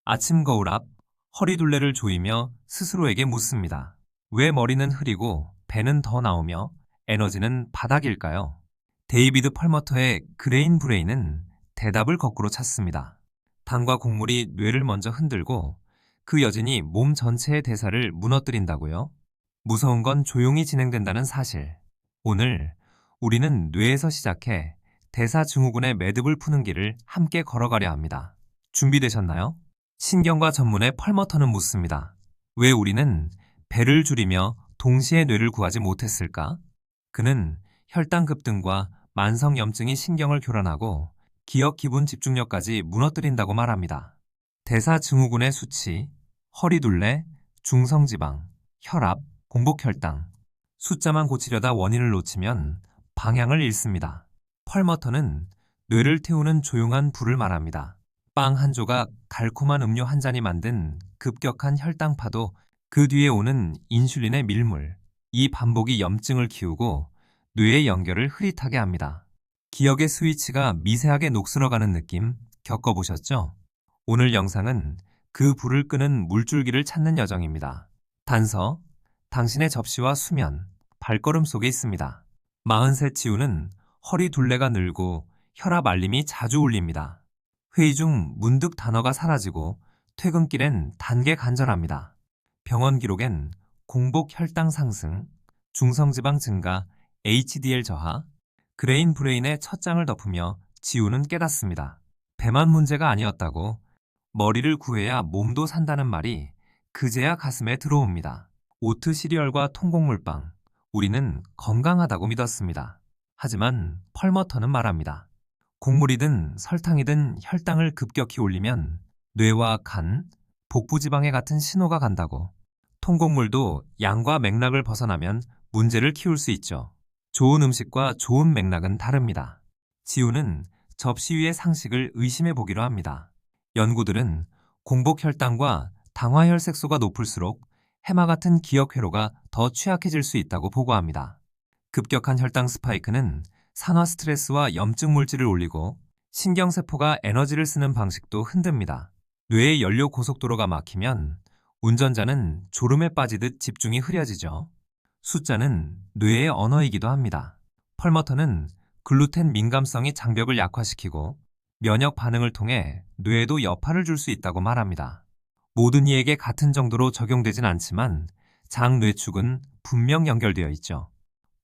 아침 거울 앞 허리둘레를 조이며 스스로에게 묻습니다. 왜 머리는 흐리고 배는 더 나오며 에너지는 바닥일까요? 데이비드 펄머터의 그레인 브레인은 대답을 거꾸로 찾습니다. 당과 곡물이 뇌를 먼저 흔들고 그 여진이 몸 전체의 대사를 무너뜨린다고요? 무서운 건 조용히 진행된다는 사실. 오늘 우리는 뇌에서 시작해 대사증후군의 매듭을 푸는 길을 함께 걸어가려 합니다. 준비되셨나요? 신경과 전문의 펄머터는 묻습니다. 왜 우리는 배를 줄이며 동시에 뇌를 구하지 못했을까? 그는 혈당 급등과 만성염증이 신경을 교란하고 기억, 기분, 집중력까지 무너뜨린다고 말합니다. 대사증후군의 수치, 허리둘레, 중성지방, 혈압, 공복혈당. 숫자만 고치려다 원인을 놓치면 방향을 잃습니다. 펄머터는 뇌를 태우는 조용한 불을 말합니다. 빵 한 조각, 달콤한 음료 한 잔이 만든 급격한 혈당파도 그 뒤에 오는 인슐린의 밀물, 이 반복이 염증을 키우고 뇌의 연결을 흐릿하게 합니다. 기억의 스위치가 미세하게 녹슬어가는 느낌 겪어보셨죠? 오늘 영상은 그 불을 끄는 물줄기를 찾는 여정입니다. 단서, 당신의 접시와 수면, 발걸음 속에 있습니다. 43 치우는 허리 둘레가 늘고 혈압 알림이 자주 울립니다. 회의 중 문득 단어가 사라지고 퇴근길엔 단계 간절합니다. 병원 기록엔 공복 혈당 상승, 중성지방 증가, HDL 저하, 그레인 브레인의 첫 장을 덮으며 지우는 깨닫습니다. 배만 문제가 아니었다고 머리를 구해야 몸도 산다는 말이 그제야 가슴에 들어옵니다. 오트 시리얼과 통곡물빵, 우리는 건강하다고 믿었습니다. 하지만 펄머터는 말합니다. 곡물이든 설탕이든 혈당을 급격히 올리면 뇌와 간, 복부지방에 같은 신호가 간다고. 통곡물도 양과 맥락을 벗어나면 문제를 키울 수 있죠. 좋은 음식과 좋은 맥락은 다릅니다. 지우는 접시 위의 상식을 의심해 보기로 합니다. 연구들은 공복혈당과 당화혈색소가 높을수록 해마 같은 기억 회로가 더 취약해질 수 있다고 보고합니다. 급격한 혈당 스파이크는 산화 스트레스와 염증 물질을 올리고 신경세포가 에너지를 쓰는 방식도 흔듭니다. 뇌의 연료 고속도로가 막히면 운전자는 졸음에 빠지듯 집중이 흐려지죠. 숫자는 뇌의 언어이기도 합니다. 펄머터는 글루텐 민감성이 장벽을 약화시키고 면역 반응을 통해 뇌에도 여파를 줄 수 있다고 말합니다. 모든 이에게 같은 정도로 적용되진 않지만 장뇌축은 분명 연결되어 있죠.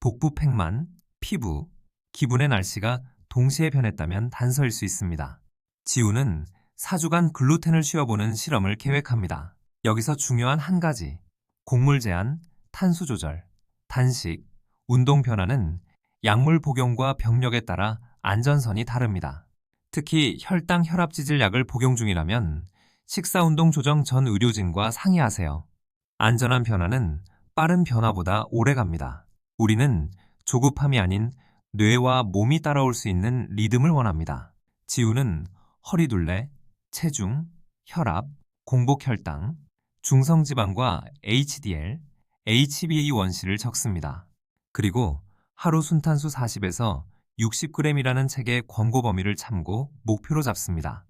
복부 팽만, 피부, 기분의 날씨가 동시에 변했다면 단서일 수 있습니다. 지우는 4주간 글루텐을 쉬어보는 실험을 계획합니다. 여기서 중요한 한 가지, 곡물 제한, 탄수 조절, 단식, 운동 변화는 약물 복용과 병력에 따라 안전선이 다릅니다. 특히 혈당 혈압 지질 약을 복용 중이라면 식사 운동 조정 전 의료진과 상의하세요. 안전한 변화는 빠른 변화보다 오래 갑니다. 우리는 조급함이 아닌 뇌와 몸이 따라올 수 있는 리듬을 원합니다. 지우는 허리둘레, 체중, 혈압, 공복혈당, 중성지방과 HDL, HbA1c를 적습니다. 그리고 하루 순탄수 40에서 60g이라는 책의 권고 범위를 참고 목표로 잡습니다.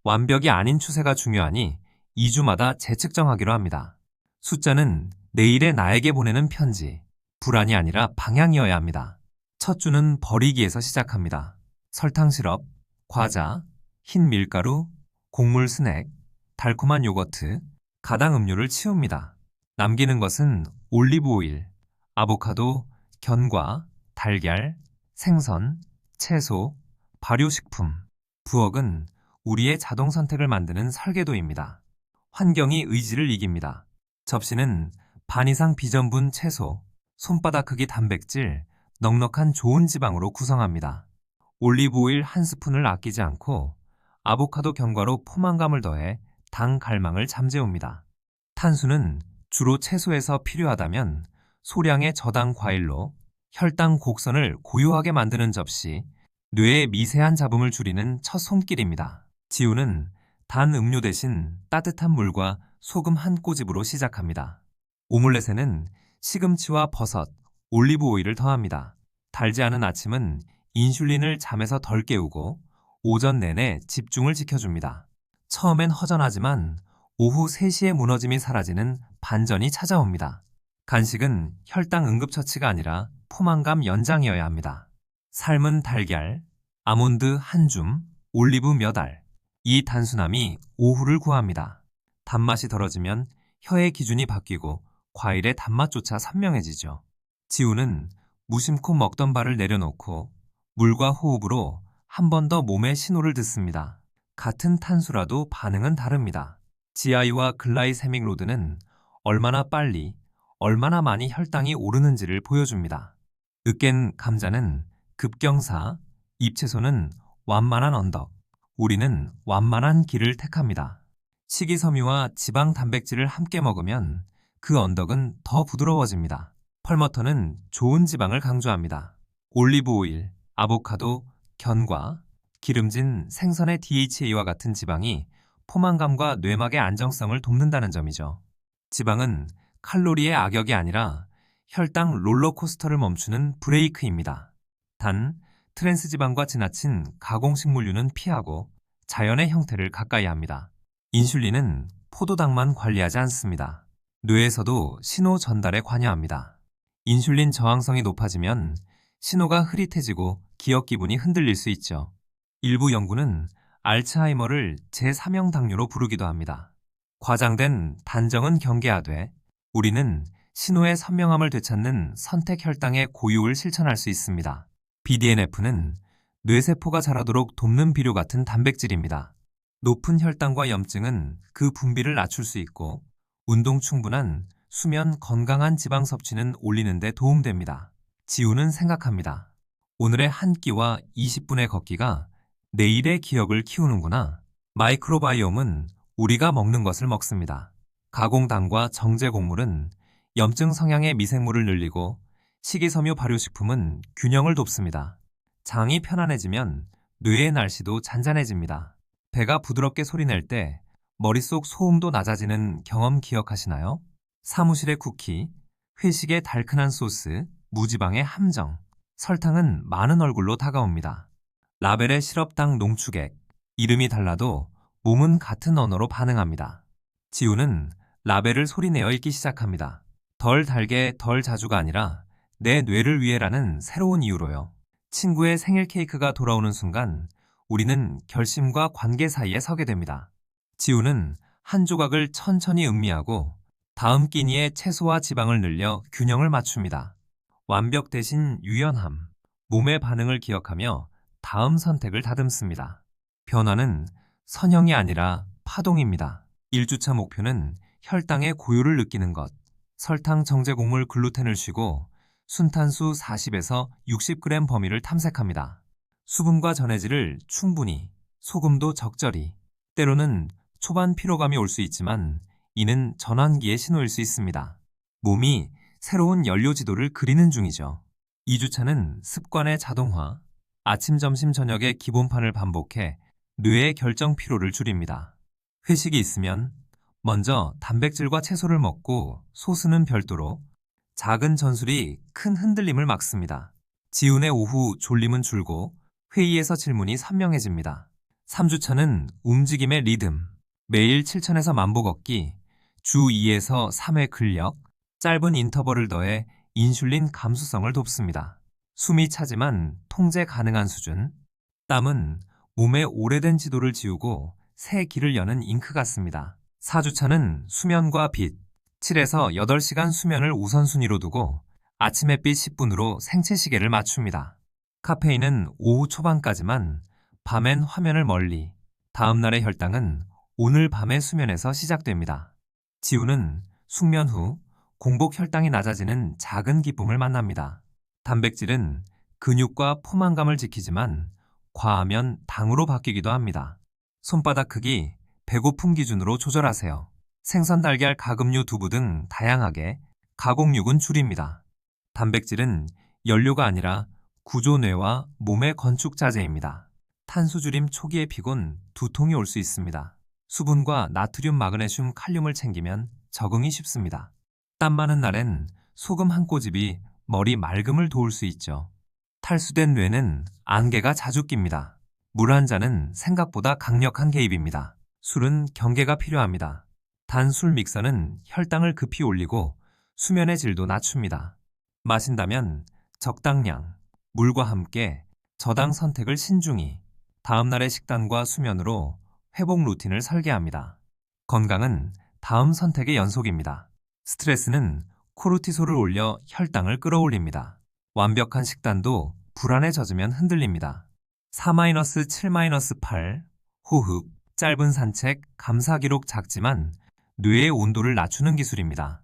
완벽이 아닌 추세가 중요하니 2주마다 재측정하기로 합니다. 숫자는 내일의 나에게 보내는 편지, 불안이 아니라 방향이어야 합니다. 첫 주는 버리기에서 시작합니다. 설탕 시럽, 과자, 흰 밀가루, 곡물 스낵, 달콤한 요거트, 가당 음료를 치웁니다. 남기는 것은 올리브 오일, 아보카도, 견과, 달걀, 생선, 채소, 발효식품. 부엌은 우리의 자동 선택을 만드는 설계도입니다. 환경이 의지를 이깁니다. 접시는 반 이상 비전분 채소, 손바닥 크기 단백질, 넉넉한 좋은 지방으로 구성합니다. 올리브 오일 한 스푼을 아끼지 않고 아보카도 견과로 포만감을 더해 당 갈망을 잠재웁니다. 탄수는 주로 채소에서 필요하다면 소량의 저당 과일로 혈당 곡선을 고요하게 만드는 접시, 뇌의 미세한 잡음을 줄이는 첫 손길입니다. 지우는 단 음료 대신 따뜻한 물과 소금 한 꼬집으로 시작합니다. 오믈렛에는 시금치와 버섯, 올리브 오일을 더합니다. 달지 않은 아침은 인슐린을 잠에서 덜 깨우고 오전 내내 집중을 지켜줍니다. 처음엔 허전하지만 오후 3시에 무너짐이 사라지는 반전이 찾아옵니다. 간식은 혈당 응급처치가 아니라 포만감 연장이어야 합니다. 삶은 달걀, 아몬드 한 줌, 올리브 몇 알. 이 단순함이 오후를 구합니다. 단맛이 덜어지면 혀의 기준이 바뀌고 과일의 단맛조차 선명해지죠. 지우는 무심코 먹던 발을 내려놓고 물과 호흡으로 한 번 더 몸의 신호를 듣습니다. 같은 탄수라도 반응은 다릅니다. GI와 글라이세믹 로드는 얼마나 빨리, 얼마나 많이 혈당이 오르는지를 보여줍니다. 으깬 감자는 급경사, 잎채소는 완만한 언덕, 우리는 완만한 길을 택합니다. 식이섬유와 지방 단백질을 함께 먹으면 그 언덕은 더 부드러워집니다. 펄머터는 좋은 지방을 강조합니다. 올리브 오일, 아보카도, 견과, 기름진 생선의 DHA와 같은 지방이 포만감과 뇌막의 안정성을 돕는다는 점이죠. 지방은 칼로리의 악역이 아니라 혈당 롤러코스터를 멈추는 브레이크입니다. 단, 트랜스지방과 지나친 가공식물류는 피하고 자연의 형태를 가까이 합니다. 인슐린은 포도당만 관리하지 않습니다. 뇌에서도 신호 전달에 관여합니다. 인슐린 저항성이 높아지면 신호가 흐릿해지고 기억 기분이 흔들릴 수 있죠. 일부 연구는 알츠하이머를 제3형 당뇨로 부르기도 합니다. 과장된 단정은 경계하되 우리는 신호의 선명함을 되찾는 선택 혈당의 고유를 실천할 수 있습니다. BDNF는 뇌세포가 자라도록 돕는 비료 같은 단백질입니다. 높은 혈당과 염증은 그 분비를 낮출 수 있고 운동 충분한 수면 건강한 지방 섭취는 올리는 데 도움됩니다. 지우는 생각합니다. 오늘의 한 끼와 20분의 걷기가 내일의 기억을 키우는구나. 마이크로바이옴은 우리가 먹는 것을 먹습니다. 가공당과 정제곡물은 염증 성향의 미생물을 늘리고 식이섬유 발효식품은 균형을 돕습니다. 장이 편안해지면 뇌의 날씨도 잔잔해집니다. 배가 부드럽게 소리낼 때 머릿속 소음도 낮아지는 경험 기억하시나요? 사무실의 쿠키, 회식의 달큰한 소스, 무지방의 함정, 설탕은 많은 얼굴로 다가옵니다. 라벨의 시럽당 농축액, 이름이 달라도 몸은 같은 언어로 반응합니다. 지우는 라벨을 소리내어 읽기 시작합니다. 덜 달게 덜 자주가 아니라 내 뇌를 위해라는 새로운 이유로요. 친구의 생일 케이크가 돌아오는 순간 우리는 결심과 관계 사이에 서게 됩니다. 지우는 한 조각을 천천히 음미하고 다음 끼니에 채소와 지방을 늘려 균형을 맞춥니다. 완벽 대신 유연함, 몸의 반응을 기억하며 다음 선택을 다듬습니다. 변화는 선형이 아니라 파동입니다. 1주차 목표는 혈당의 고요를 느끼는 것, 설탕 정제곡물 글루텐을 쉬고 순탄수 40에서 60g 범위를 탐색합니다. 수분과 전해질을 충분히, 소금도 적절히, 때로는 초반 피로감이 올 수 있지만 이는 전환기의 신호일 수 있습니다. 몸이 새로운 연료 지도를 그리는 중이죠. 2주차는 습관의 자동화, 아침, 점심, 저녁의 기본판을 반복해 뇌의 결정 피로를 줄입니다. 회식이 있으면 먼저 단백질과 채소를 먹고 소스는 별도로 작은 전술이 큰 흔들림을 막습니다. 지훈의 오후 졸림은 줄고 회의에서 질문이 선명해집니다. 3주차는 움직임의 리듬, 매일 7,000에서 10,000보 걷기, 주 2에서 3회 근력, 짧은 인터벌을 더해 인슐린 감수성을 돕습니다. 숨이 차지만 통제 가능한 수준, 땀은 몸의 오래된 지도를 지우고 새 길을 여는 잉크 같습니다. 4주차는 수면과 빛, 7에서 8시간 수면을 우선순위로 두고 아침 햇빛 10분으로 생체 시계를 맞춥니다. 카페인은 오후 초반까지만, 밤엔 화면을 멀리, 다음날의 혈당은 오늘 밤의 수면에서 시작됩니다. 지우는 숙면 후 공복 혈당이 낮아지는 작은 기쁨을 만납니다. 단백질은 근육과 포만감을 지키지만 과하면 당으로 바뀌기도 합니다. 손바닥 크기, 배고픔 기준으로 조절하세요. 생선, 달걀, 가금류, 두부 등 다양하게, 가공육은 줄입니다. 단백질은 연료가 아니라 구조뇌와 몸의 건축 자재입니다. 탄수줄임 초기의 피곤, 두통이 올 수 있습니다. 수분과 나트륨, 마그네슘, 칼륨을 챙기면 적응이 쉽습니다. 땀 많은 날엔 소금 한 꼬집이 머리 맑음을 도울 수 있죠. 탈수된 뇌는 안개가 자주 낍니다. 물 한 잔은 생각보다 강력한 개입입니다. 술은 경계가 필요합니다. 단 술 믹서는 혈당을 급히 올리고 수면의 질도 낮춥니다. 마신다면 적당량, 물과 함께 저당 선택을 신중히, 다음날의 식단과 수면으로 회복 루틴을 설계합니다. 건강은 다음 선택의 연속입니다. 스트레스는 코르티솔을 올려 혈당을 끌어올립니다. 완벽한 식단도 불안에 젖으면 흔들립니다. 4-7-8 호흡, 짧은 산책, 감사 기록 작지만 뇌의 온도를 낮추는 기술입니다.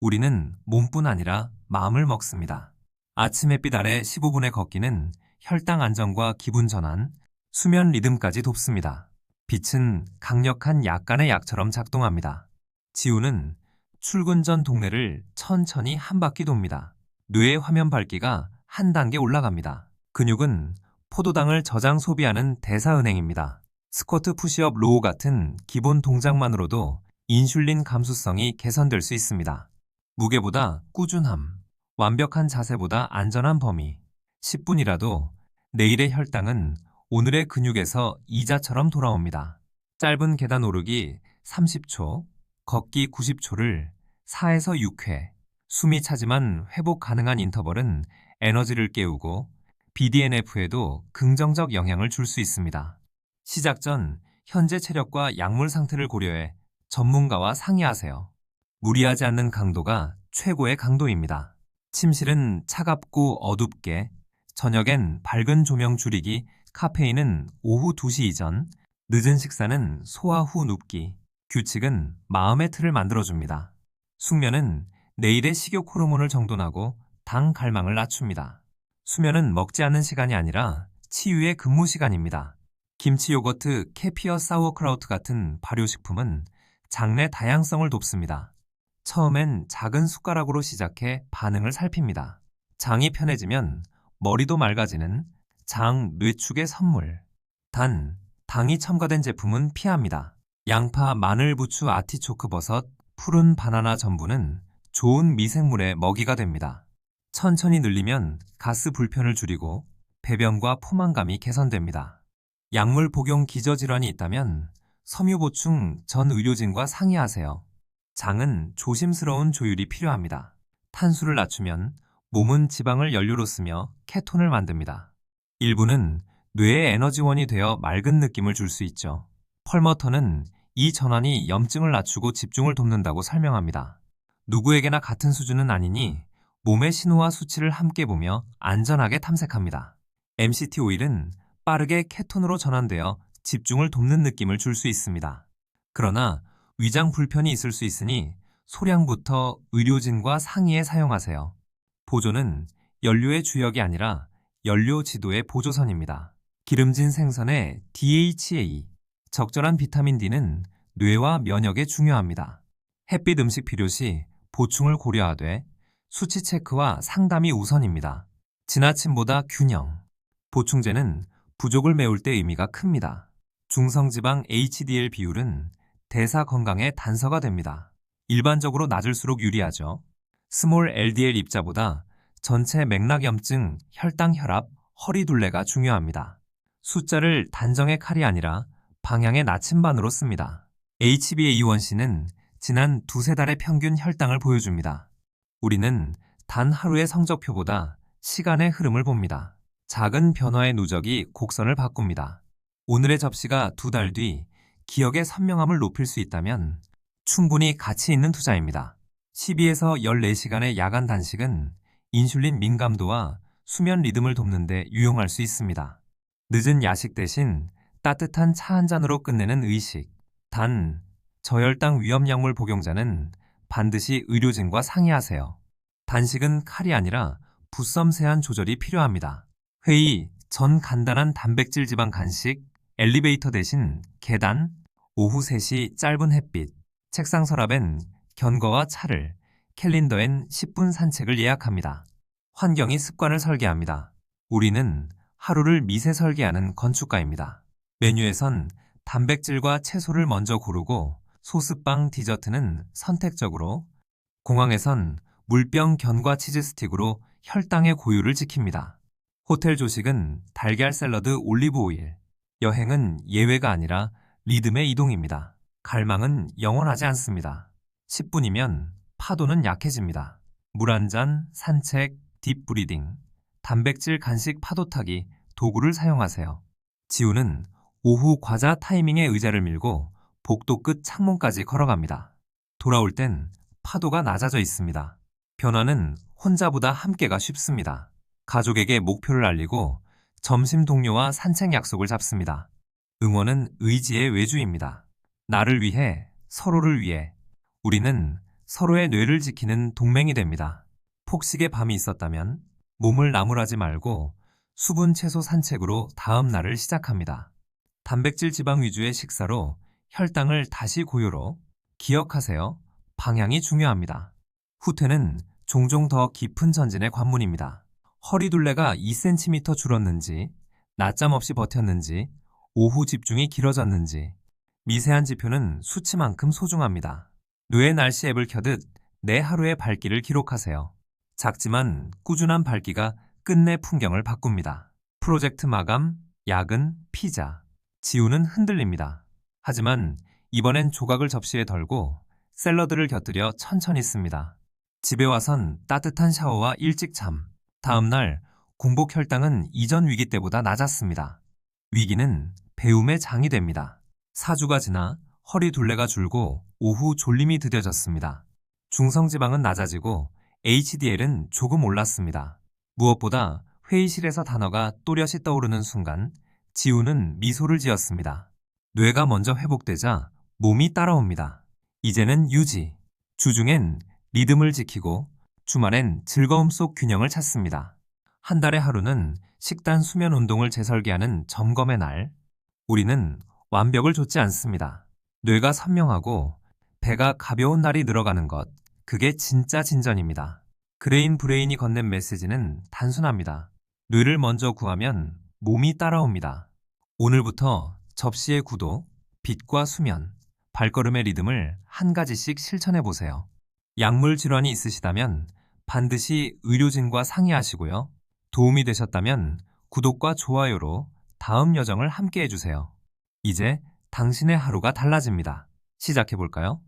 우리는 몸뿐 아니라 마음을 먹습니다. 아침 햇빛 아래 15분의 걷기는 혈당 안정과 기분 전환, 수면 리듬까지 돕습니다. 빛은 강력한 약간의 약처럼 작동합니다. 지우는 출근 전 동네를 천천히 한 바퀴 돕니다. 뇌의 화면 밝기가 한 단계 올라갑니다. 근육은 포도당을 저장 소비하는 대사은행입니다. 스쿼트, 푸시업, 로우 같은 기본 동작만으로도 인슐린 감수성이 개선될 수 있습니다. 무게보다 꾸준함, 완벽한 자세보다 안전한 범위, 10분이라도 내일의 혈당은 오늘의 근육에서 이자처럼 돌아옵니다. 짧은 계단 오르기 30초, 걷기 90초를 4에서 6회, 숨이 차지만 회복 가능한 인터벌은 에너지를 깨우고 BDNF에도 긍정적 영향을 줄 수 있습니다. 시작 전 현재 체력과 약물 상태를 고려해 전문가와 상의하세요. 무리하지 않는 강도가 최고의 강도입니다. 침실은 차갑고 어둡게, 저녁엔 밝은 조명 줄이기, 카페인은 오후 2시 이전, 늦은 식사는 소화 후 눕기, 규칙은 마음의 틀을 만들어줍니다. 숙면은 내일의 식욕 호르몬을 정돈하고 당 갈망을 낮춥니다. 수면은 먹지 않는 시간이 아니라 치유의 근무 시간입니다. 김치, 요거트, 캐피어, 사우어크라우트 같은 발효식품은 장내 다양성을 돕습니다. 처음엔 작은 숟가락으로 시작해 반응을 살핍니다. 장이 편해지면 머리도 맑아지는 장 뇌축의 선물. 단, 당이 첨가된 제품은 피합니다. 양파, 마늘, 부추, 아티초크, 버섯, 푸른 바나나 전부는 좋은 미생물의 먹이가 됩니다. 천천히 늘리면 가스 불편을 줄이고 배변과 포만감이 개선됩니다. 약물 복용 기저질환이 있다면 섬유 보충 전 의료진과 상의하세요. 장은 조심스러운 조율이 필요합니다. 탄수를 낮추면 몸은 지방을 연료로 쓰며 케톤을 만듭니다. 일부는 뇌의 에너지원이 되어 맑은 느낌을 줄 수 있죠. 펄머턴은 이 전환이 염증을 낮추고 집중을 돕는다고 설명합니다. 누구에게나 같은 수준은 아니니 몸의 신호와 수치를 함께 보며 안전하게 탐색합니다. MCT 오일은 빠르게 케톤으로 전환되어 집중을 돕는 느낌을 줄 수 있습니다. 그러나 위장 불편이 있을 수 있으니 소량부터 의료진과 상의해 사용하세요. 보조는 연료의 주역이 아니라 연료 지도의 보조선입니다. 기름진 생선의 DHA, 적절한 비타민 D는 뇌와 면역에 중요합니다. 햇빛 음식 필요 시 보충을 고려하되 수치 체크와 상담이 우선입니다. 지나침보다 균형. 보충제는 부족을 메울 때 의미가 큽니다. 중성지방 HDL 비율은 대사 건강의 단서가 됩니다. 일반적으로 낮을수록 유리하죠. 스몰 LDL 입자보다 전체 맥락염증, 혈당, 혈압, 허리둘레가 중요합니다. 숫자를 단정의 칼이 아니라 방향의 나침반으로 씁니다. HbA1c는 지난 두세 달의 평균 혈당을 보여줍니다. 우리는 단 하루의 성적표보다 시간의 흐름을 봅니다. 작은 변화의 누적이 곡선을 바꿉니다. 오늘의 접시가 2달 뒤 기억의 선명함을 높일 수 있다면 충분히 가치 있는 투자입니다. 12에서 14시간의 야간 단식은 인슐린 민감도와 수면 리듬을 돕는 데 유용할 수 있습니다. 늦은 야식 대신 따뜻한 차 한 잔으로 끝내는 의식. 단, 저혈당 위험 약물 복용자는 반드시 의료진과 상의하세요. 단식은 칼이 아니라 붓섬세한 조절이 필요합니다. 회의 전 간단한 단백질 지방 간식, 엘리베이터 대신 계단, 오후 3시 짧은 햇빛, 책상 서랍엔 견과와 차를, 캘린더엔 10분 산책을 예약합니다. 환경이 습관을 설계합니다. 우리는 하루를 미세 설계하는 건축가입니다. 메뉴에선 단백질과 채소를 먼저 고르고 소스빵, 디저트는 선택적으로, 공항에선 물병, 견과, 치즈 스틱으로 혈당의 고유를 지킵니다. 호텔 조식은 달걀 샐러드, 올리브 오일, 여행은 예외가 아니라 리듬의 이동입니다. 갈망은 영원하지 않습니다. 10분이면 파도는 약해집니다. 물 한 잔, 산책, 딥브리딩, 단백질 간식 파도 타기, 도구를 사용하세요. 지우는 오후 과자 타이밍에 의자를 밀고 복도 끝 창문까지 걸어갑니다. 돌아올 땐 파도가 낮아져 있습니다. 변화는 혼자보다 함께가 쉽습니다. 가족에게 목표를 알리고 점심 동료와 산책 약속을 잡습니다. 응원은 의지의 외주입니다. 나를 위해, 서로를 위해, 우리는 서로의 뇌를 지키는 동맹이 됩니다. 폭식의 밤이 있었다면 몸을 나무라지 말고 수분 채소 산책으로 다음 날을 시작합니다. 단백질 지방 위주의 식사로 혈당을 다시 고요로 기억하세요. 방향이 중요합니다. 후퇴는 종종 더 깊은 전진의 관문입니다. 허리둘레가 2cm 줄었는지, 낮잠 없이 버텼는지, 오후 집중이 길어졌는지, 미세한 지표는 수치만큼 소중합니다. 뇌의 날씨 앱을 켜듯 내 하루의 발길을 기록하세요. 작지만 꾸준한 발기가 끝내 풍경을 바꿉니다. 프로젝트 마감, 야근, 피자, 지우는 흔들립니다. 하지만 이번엔 조각을 접시에 덜고 샐러드를 곁들여 천천히 씁니다. 집에 와선 따뜻한 샤워와 일찍 잠. 다음 날 공복 혈당은 이전 위기 때보다 낮았습니다. 위기는 배움의 장이 됩니다. 4주가 지나 허리 둘레가 줄고 오후 졸림이 드뎌졌습니다. 중성지방은 낮아지고 HDL은 조금 올랐습니다. 무엇보다 회의실에서 단어가 또렷이 떠오르는 순간 지우는 미소를 지었습니다. 뇌가 먼저 회복되자 몸이 따라옵니다. 이제는 유지. 주중엔 리듬을 지키고 주말엔 즐거움 속 균형을 찾습니다. 한 달의 하루는 식단 수면 운동을 재설계하는 점검의 날. 우리는 완벽을 좇지 않습니다. 뇌가 선명하고 배가 가벼운 날이 늘어가는 것. 그게 진짜 진전입니다. 그레인 브레인이 건넨 메시지는 단순합니다. 뇌를 먼저 구하면 몸이 따라옵니다. 오늘부터 접시의 구도, 빛과 수면, 발걸음의 리듬을 한 가지씩 실천해 보세요. 약물 질환이 있으시다면 반드시 의료진과 상의하시고요. 도움이 되셨다면 구독과 좋아요로 다음 여정을 함께 해주세요. 이제 당신의 하루가 달라집니다. 시작해 볼까요?